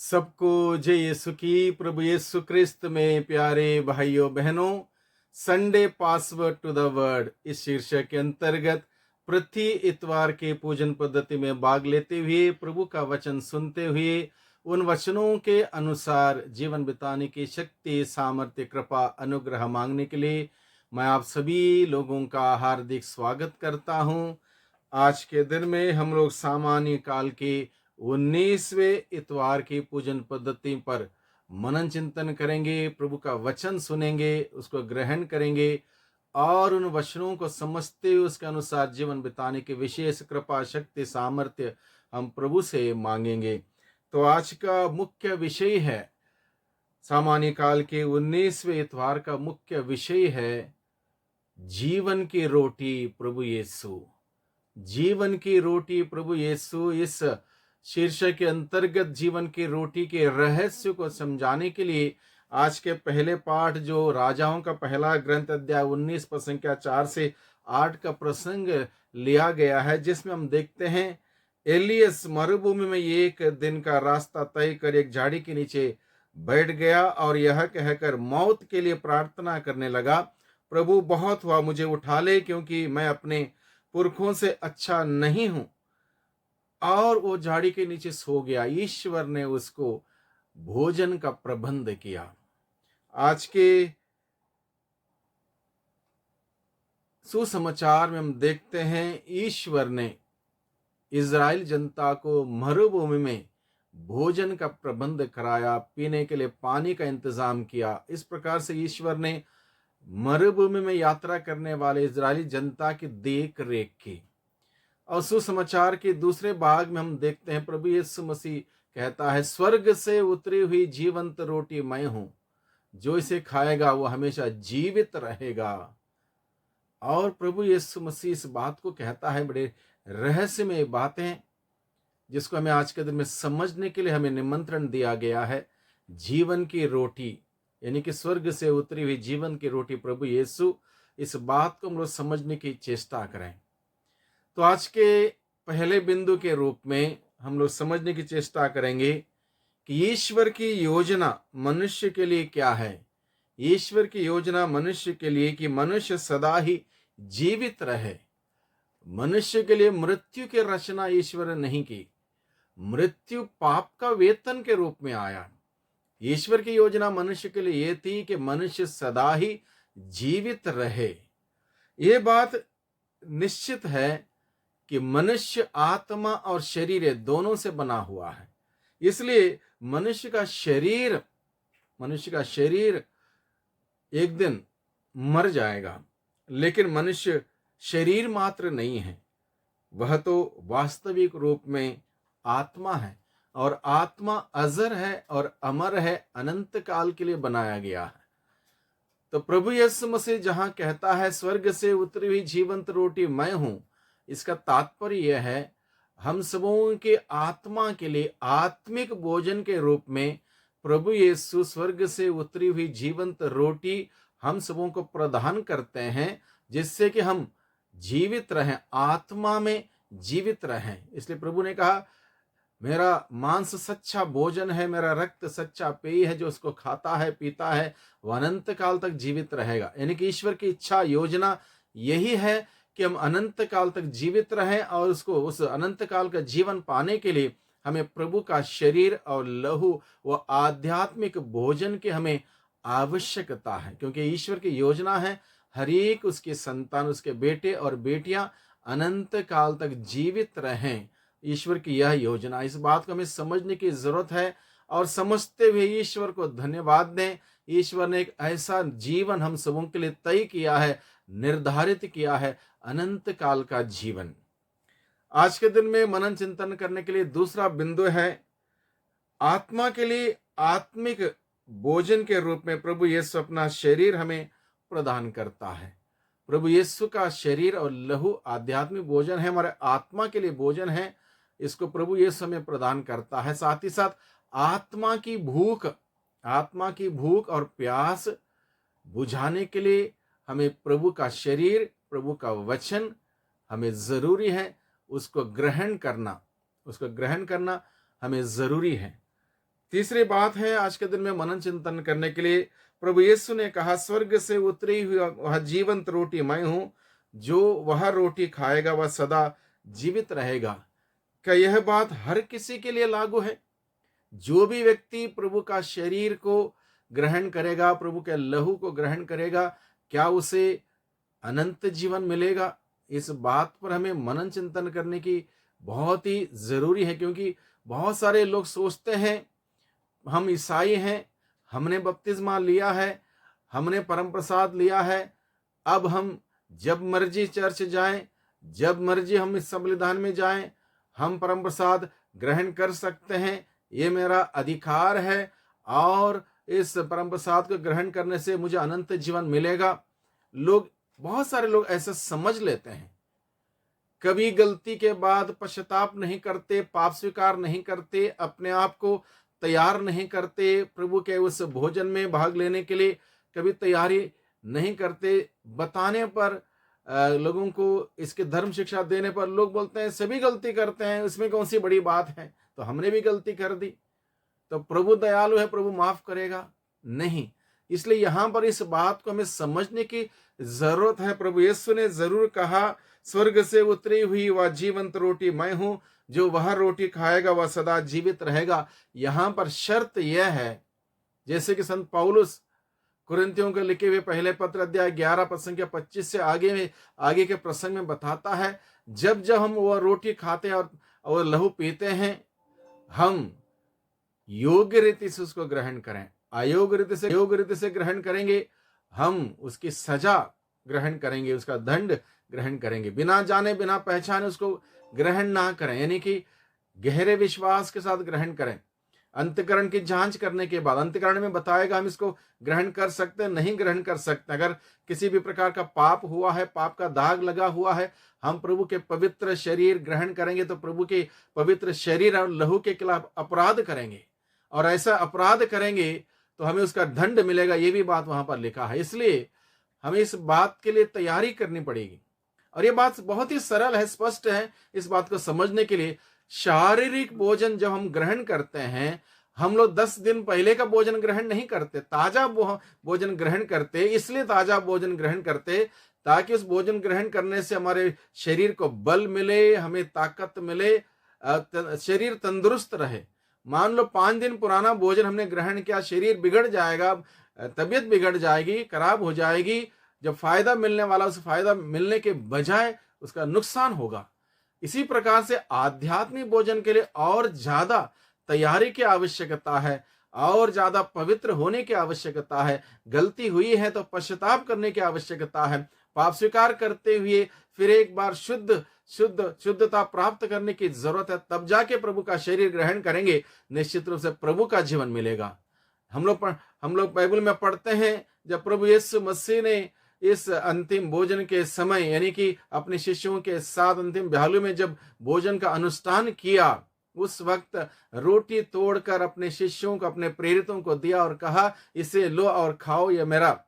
सबको जय यीशु की। प्रभु यीशु क्रिस्त में प्यारे भाइयों बहनों, Sunday password to the word इस शीर्षक के अंतर्गत प्रति इतवार के पूजन पद्धति में भाग लेते हुए प्रभु का वचन सुनते हुए उन वचनों के अनुसार जीवन बिताने की शक्ति, सामर्थ्य, कृपा, अनुग्रह मांगने के लिए मैं आप सभी लोगों का हार्दिक स्वागत करता हूं। आज के दिन में हम लोग सामान्य काल के 19वें इतवार की पूजन पद्धति पर मनन चिंतन करेंगे, प्रभु का वचन सुनेंगे, उसको ग्रहण करेंगे और उन वचनों को समझते हुए उसके अनुसार जीवन बिताने की विशेष कृपा, शक्ति, सामर्थ्य हम प्रभु से मांगेंगे। तो आज का मुख्य विषय है, सामान्य काल के 19वें इतवार का मुख्य विषय है जीवन की रोटी प्रभु यीशु। जीवन की रोटी प्रभु यीशु। इस शीर्षक के अंतर्गत जीवन की रोटी के रहस्य को समझाने के लिए आज के पहले पाठ, जो राजाओं का पहला ग्रंथ अध्याय 19 पद संख्या 4 से 8 का प्रसंग लिया गया है, जिसमें हम देखते हैं एलियस मरुभूमि में एक दिन का रास्ता तय कर एक झाड़ी के नीचे बैठ गया और यह कहकर मौत के लिए प्रार्थना करने लगा, प्रभु बहुत हुआ, मुझे उठा ले, क्योंकि मैं अपने पुरखों से अच्छा नहीं हूं। और वो झाड़ी के नीचे सो गया। ईश्वर ने उसको भोजन का प्रबंध किया। आज के सुसमाचार में हम देखते हैं ईश्वर ने इज़राइल जनता को मरुभूमि में भोजन का प्रबंध कराया, पीने के लिए पानी का इंतजाम किया। इस प्रकार से ईश्वर ने मरुभूमि में यात्रा करने वाले इजरायली जनता की देख रेख की। और सुसमाचार के दूसरे भाग में हम देखते हैं प्रभु यीशु मसीह कहता है, स्वर्ग से उतरी हुई जीवंत रोटी मैं हूं, जो इसे खाएगा वो हमेशा जीवित रहेगा। और प्रभु यीशु मसीह इस बात को कहता है, बड़े रहस्यमय बातें जिसको हमें आज के दिन में समझने के लिए हमें निमंत्रण दिया गया है। जीवन की रोटी यानी कि स्वर्ग से उतरी हुई जीवन की रोटी प्रभु यीशु, इस बात को हम लोग समझने की चेष्टा करें। तो आज के पहले बिंदु के रूप में हम लोग समझने की चेष्टा करेंगे कि ईश्वर की योजना मनुष्य के लिए क्या है। ईश्वर की योजना मनुष्य के लिए कि मनुष्य सदा ही जीवित रहे। मनुष्य के लिए मृत्यु की रचना ईश्वर ने नहीं की। मृत्यु पाप का वेतन के रूप में आया। ईश्वर की योजना मनुष्य के लिए यह थी कि मनुष्य सदा ही जीवित रहे। यह बात निश्चित है कि मनुष्य आत्मा और शरीर दोनों से बना हुआ है। इसलिए मनुष्य का शरीर एक दिन मर जाएगा, लेकिन मनुष्य शरीर मात्र नहीं है, वह तो वास्तविक रूप में आत्मा है। और आत्मा अजर है और अमर है, अनंत काल के लिए बनाया गया है। तो प्रभु यीशु मसीह जहां कहता है स्वर्ग से उतरी हुई जीवंत रोटी मैं हूं, इसका तात्पर्य यह है, हम सबों के आत्मा के लिए आत्मिक भोजन के रूप में प्रभु यीशु स्वर्ग से उतरी हुई जीवंत रोटी हम सबों को प्रदान करते हैं, जिससे कि हम जीवित रहें, आत्मा में जीवित रहें। इसलिए प्रभु ने कहा, मेरा मांस सच्चा भोजन है, मेरा रक्त सच्चा पेय है, जो उसको खाता है पीता है वह अनंत काल तक जीवित रहेगा। यानी कि ईश्वर की इच्छा, योजना यही है कि हम अनंत काल तक जीवित रहें, और उसको उस अनंत काल का जीवन पाने के लिए हमें प्रभु का शरीर और लहू व आध्यात्मिक भोजन की हमें आवश्यकता है। क्योंकि ईश्वर की योजना है हर एक उसके संतान, उसके बेटे और बेटियां अनंत काल तक जीवित रहें। ईश्वर की यह योजना, इस बात को हमें समझने की जरूरत है और समझते हुए ईश्वर को धन्यवाद दें। ईश्वर ने एक ऐसा जीवन हम सबों के लिए तय किया है, निर्धारित किया है, अनंत काल का जीवन। आज के दिन में मनन चिंतन करने के लिए दूसरा बिंदु है, आत्मा के लिए आत्मिक भोजन के रूप में प्रभु यीशु अपना शरीर हमें प्रदान करता है। प्रभु यीशु का शरीर और लहू आध्यात्मिक भोजन है, हमारे आत्मा के लिए भोजन है। इसको प्रभु यीशु हमें प्रदान करता है। साथ ही साथ आत्मा की भूख और प्यास बुझाने के लिए हमें प्रभु का शरीर, प्रभु का वचन हमें जरूरी है। उसको ग्रहण करना हमें जरूरी है। तीसरी बात है आज के दिन में मनन चिंतन करने के लिए, प्रभु यीशु ने कहा, स्वर्ग से उतरी हुई वह जीवंत रोटी मैं हूं, जो वह रोटी खाएगा वह सदा जीवित रहेगा। क्या यह बात हर किसी के लिए लागू है? जो भी व्यक्ति प्रभु का शरीर को ग्रहण करेगा, प्रभु के लहू को ग्रहण करेगा, क्या उसे अनंत जीवन मिलेगा? इस बात पर हमें मनन चिंतन करने की बहुत ही जरूरी है, क्योंकि बहुत सारे लोग सोचते हैं हम ईसाई हैं, हमने बपतिस्मा लिया है, हमने परम प्रसाद लिया है, अब हम जब मर्जी चर्च जाएं, जब मर्जी हम इस बलिदान में जाएं, हम परम प्रसाद ग्रहण कर सकते हैं, ये मेरा अधिकार है और इस परम प्रसाद को ग्रहण करने से मुझे अनंत जीवन मिलेगा। बहुत सारे लोग ऐसा समझ लेते हैं। कभी गलती के बाद पश्चाताप नहीं करते, पाप स्वीकार नहीं करते, अपने आप को तैयार नहीं करते, प्रभु के उस भोजन में भाग लेने के लिए कभी तैयारी नहीं करते। बताने पर लोगों को इसके धर्म शिक्षा देने पर लोग बोलते हैं सभी गलती करते हैं, इसमें कौन सी बड़ी बात है, तो हमने भी गलती कर दी, तो प्रभु दयालु है, प्रभु माफ करेगा? नहीं। इसलिए यहां पर इस बात को हमें समझने की जरूरत है। प्रभु यीशु ने जरूर कहा, स्वर्ग से उतरी हुई वह जीवंत रोटी मैं हूं, जो वह रोटी खाएगा वह सदा जीवित रहेगा। यहां पर शर्त यह है, जैसे कि संत पौलुस कुरिन्थियों के लिखे हुए पहले पत्र अध्याय 11 पद संख्या 25 से आगे के प्रसंग में बताता है, जब जब हम वह रोटी खाते हैं और लहू पीते हैं, हम योग्य रीति से उसको ग्रहण करें। योग्य रीति से ग्रहण करेंगे, हम उसकी सजा ग्रहण करेंगे, उसका दंड ग्रहण करेंगे। बिना जाने बिना पहचाने उसको ग्रहण ना करें, यानी कि गहरे विश्वास के साथ ग्रहण करें। अंतःकरण की जांच करने के बाद, अंतःकरण में बताएगा हम इसको ग्रहण कर सकते हैं, नहीं ग्रहण कर सकते। अगर किसी भी प्रकार का पाप हुआ है, पाप का दाग लगा हुआ है, हम प्रभु के पवित्र शरीर ग्रहण करेंगे तो प्रभु के पवित्र शरीर और लहू के खिलाफ अपराध करेंगे, और ऐसा अपराध करेंगे तो हमें उसका दंड मिलेगा। ये भी बात वहां पर लिखा है। इसलिए हमें इस बात के लिए तैयारी करनी पड़ेगी, और ये बात बहुत ही सरल है, स्पष्ट है। इस बात को समझने के लिए, शारीरिक भोजन जब हम ग्रहण करते हैं, हम लोग 10 दिन पहले का भोजन ग्रहण नहीं करते, ताजा भोजन ग्रहण करते। इसलिए ताजा भोजन ग्रहण करते ताकि उस भोजन ग्रहण करने से हमारे शरीर को बल मिले, हमें ताकत मिले, शरीर तंदुरुस्त रहे। मान लो 5 दिन पुराना भोजन हमने ग्रहण किया, शरीर बिगड़ जाएगा, तबीयत बिगड़ जाएगी, खराब हो जाएगी। जब फायदा मिलने वाला, उस फायदा मिलने के बजाय उसका नुकसान होगा। इसी प्रकार से आध्यात्मिक भोजन के लिए और ज्यादा तैयारी की आवश्यकता है, और ज्यादा पवित्र होने की आवश्यकता है। गलती हुई है तो पश्चाताप करने की आवश्यकता है, पाप स्वीकार करते हुए फिर एक बार शुद्धता प्राप्त करने की जरूरत है। तब जाके प्रभु का शरीर ग्रहण करेंगे, निश्चित रूप से प्रभु का जीवन मिलेगा। हम लोग बाइबल में पढ़ते हैं, जब प्रभु यीशु मसीह ने इस अंतिम भोजन के समय, यानी कि अपने शिष्यों के साथ अंतिम ब्याहलू में जब भोजन का अनुष्ठान किया, उस वक्त रोटी तोड़कर अपने शिष्यों को, अपने प्रेरितों को दिया और कहा, इसे लो और खाओ, यह मेरा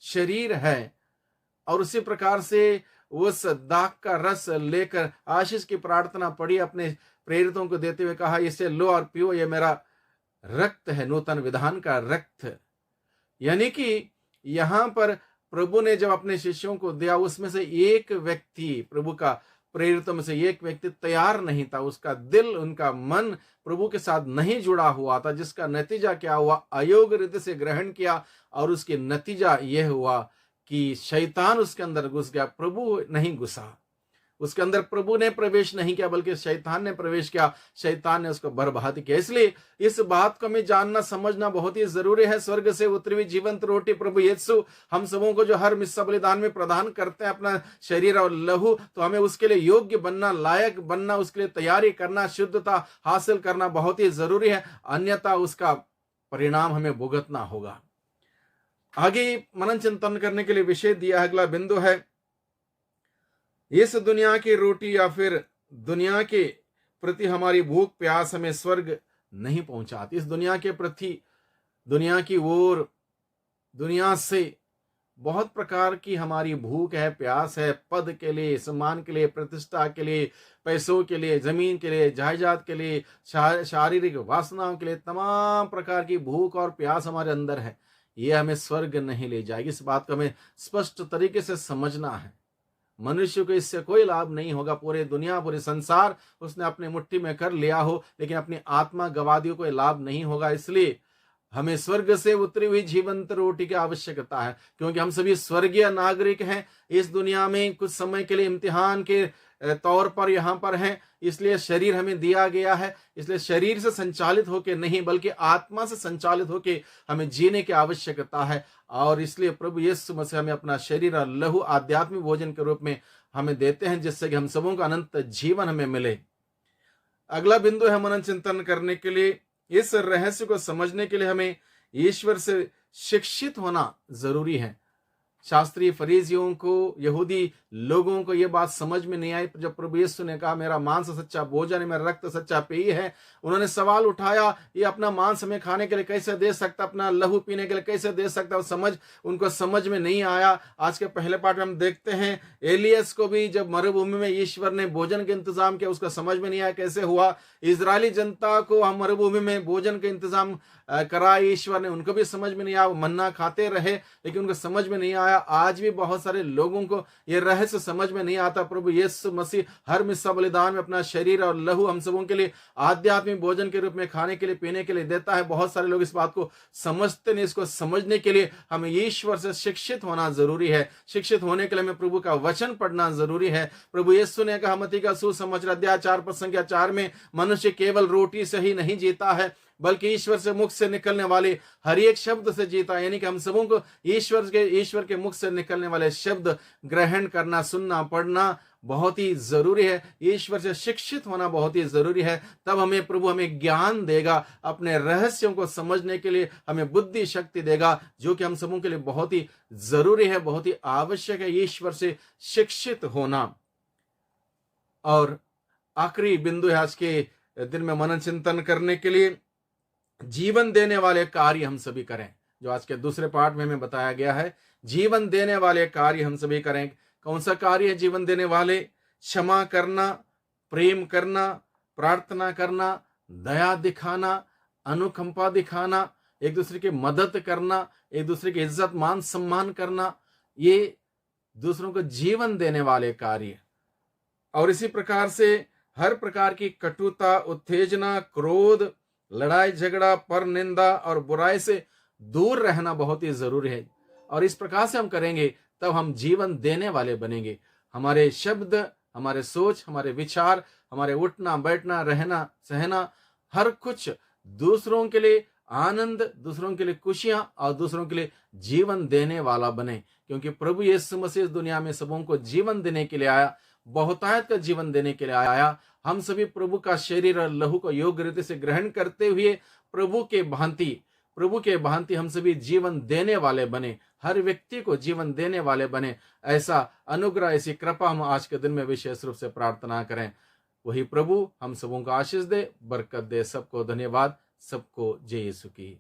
शरीर है। और उसी प्रकार से उस दाख का रस लेकर आशीष की प्रार्थना पढ़ी, अपने प्रेरितों को देते हुए कहा, इसे लो और पियो, यह मेरा रक्त है, नूतन विधान का रक्त। यानी कि यहां पर प्रभु ने जब अपने शिष्यों को दिया, उसमें से एक व्यक्ति, प्रभु का प्रेरितों में से एक व्यक्ति तैयार नहीं था, उसका दिल, उनका मन प्रभु के साथ नहीं जुड़ा हुआ था, जिसका नतीजा क्या हुआ, अयोग्य रीति से ग्रहण किया, और उसके नतीजा यह हुआ कि शैतान उसके अंदर घुस गया, प्रभु नहीं घुसा उसके अंदर, प्रभु ने प्रवेश नहीं किया, बल्कि शैतान ने प्रवेश किया, शैतान ने उसको बर्बाद किया। इसलिए इस बात को हमें जानना समझना बहुत ही जरूरी है। स्वर्ग से उतरी हुई जीवंत रोटी प्रभु यीशु हम सबों को जो हर मिस्सा बलिदान में प्रदान करते हैं, अपना शरीर और लहू, तो हमें उसके लिए योग्य बनना, लायक बनना, उसके लिए तैयारी करना, शुद्धता हासिल करना बहुत ही जरूरी है, अन्यथा उसका परिणाम हमें भुगतना होगा। आगे मनन चिंतन करने के लिए विषय दिया, अगला बिंदु है, इस दुनिया की रोटी या फिर दुनिया के प्रति हमारी भूख प्यास हमें स्वर्ग नहीं पहुंचाती। इस दुनिया के प्रति, दुनिया की ओर, दुनिया से बहुत प्रकार की हमारी भूख है, प्यास है, पद के लिए, सम्मान के लिए, प्रतिष्ठा के लिए, पैसों के लिए, जमीन के लिए, जायदाद के लिए, शारीरिक वासनाओं के लिए, तमाम प्रकार की भूख और प्यास हमारे अंदर है। ये हमें स्वर्ग नहीं ले जाएगी। इस बात को हमें स्पष्ट तरीके से समझना है। मनुष्य को इससे कोई लाभ नहीं होगा। पूरे दुनिया, पूरे संसार उसने अपने मुट्ठी में कर लिया हो, लेकिन अपनी आत्मा गवा दी हो, कोई लाभ नहीं होगा। इसलिए हमें स्वर्ग से उतरी हुई जीवंत रोटी की आवश्यकता है, क्योंकि हम सभी स्वर्गीय नागरिक हैं। इस दुनिया में कुछ समय के लिए इम्तिहान के तौर पर यहाँ पर हैं, इसलिए शरीर हमें दिया गया है। इसलिए शरीर से संचालित होके नहीं, बल्कि आत्मा से संचालित होके हमें जीने की आवश्यकता है। और इसलिए प्रभु यीशु मसीह हमें अपना शरीर और लहू आध्यात्मिक भोजन के रूप में हमें देते हैं, जिससे कि हम सबों का अनंत जीवन हमें मिले। अगला बिंदु है मनन चिंतन करने के लिए। इस रहस्य को समझने के लिए हमें ईश्वर से शिक्षित होना जरूरी है। शास्त्रीय फरीसियों को, यहूदी लोगों को यह बात समझ में नहीं आई जब प्रभु यीशु ने कहा मेरा मांस सच्चा भोजन है, मेरा रक्त सच्चा पेय है। उन्होंने सवाल उठाया, ये अपना मांस हमें खाने के लिए कैसे दे सकता, अपना लहू पीने के लिए कैसे दे सकता। उनको समझ में नहीं आया। आज के पहले पाठ में हम देखते हैं एलियस को भी जब मरुभूमि में ईश्वर ने भोजन के इंतजाम किया, उसका समझ में नहीं आया कैसे हुआ। इजरायली जनता को हम मरुभूमि में भोजन के इंतजाम कराए ईश्वर ने, उनको भी समझ में नहीं आया। मन्ना खाते रहे, लेकिन उनको समझ में नहीं आया। आज भी बहुत सारे लोगों को यह रहस्य समझ में नहीं आता। प्रभु यीशु मसीह हर मिस्सा बलिदान में अपना शरीर और लहू हम सबों के लिए आध्यात्मिक भोजन के रूप में खाने के लिए, पीने के लिए देता है। बहुत सारे लोग इस बात को समझते नहीं। इसको समझने के लिए हमें ईश्वर से शिक्षित होना जरूरी है। शिक्षित होने के लिए हमें प्रभु का वचन पढ़ना जरूरी है। प्रभु यीशु ने कहा मत्ती का सुसमाचार अध्याय 4 पद संख्या 4 में, मनुष्य केवल रोटी से ही नहीं जीता है, बल्कि ईश्वर से मुख से निकलने वाले हर एक शब्द से जीता। यानी कि हम सबों को ईश्वर के मुख से निकलने वाले शब्द ग्रहण करना, सुनना, पढ़ना बहुत ही जरूरी है। ईश्वर से शिक्षित होना बहुत ही जरूरी है। तब प्रभु हमें ज्ञान देगा, अपने रहस्यों को समझने के लिए हमें बुद्धि शक्ति देगा, जो कि हम सबों के लिए बहुत ही जरूरी है, बहुत ही आवश्यक है ईश्वर से शिक्षित होना। और आखिरी बिंदु है आज के दिन में मनन चिंतन करने के लिए, जीवन देने वाले कार्य हम सभी करें। जो आज के दूसरे पाठ में हमें बताया गया है, जीवन देने वाले कार्य हम सभी करें। कौन सा कार्य है जीवन देने वाले? क्षमा करना, प्रेम करना, प्रार्थना करना, दया दिखाना, अनुकंपा दिखाना, एक दूसरे की मदद करना, एक दूसरे की इज्जत मान सम्मान करना, ये दूसरों को जीवन देने वाले कार्य। और इसी प्रकार से हर प्रकार की कटुता, उत्तेजना, क्रोध, लड़ाई झगड़ा, पर निंदा और बुराई से दूर रहना बहुत ही जरूरी है। और इस प्रकार से हम करेंगे तब हम जीवन देने वाले बनेंगे। हमारे शब्द, हमारे सोच, हमारे विचार, हमारे उठना बैठना, रहना सहना, हर कुछ दूसरों के लिए आनंद, दूसरों के लिए खुशियां और दूसरों के लिए जीवन देने वाला बने। क्योंकि प्रभु यीशु मसीह इस दुनिया में सबों को जीवन देने के लिए आया, बहुतायत का जीवन देने के लिए आया। हम सभी प्रभु का शरीर और लहू को योग्य रीति से ग्रहण करते हुए प्रभु के भांति हम सभी जीवन देने वाले बने, हर व्यक्ति को जीवन देने वाले बने। ऐसा अनुग्रह, ऐसी कृपा हम आज के दिन में विशेष रूप से प्रार्थना करें। वही प्रभु हम सबों को आशीष दे, बरकत दे। सबको धन्यवाद, सबको जय यीशु की।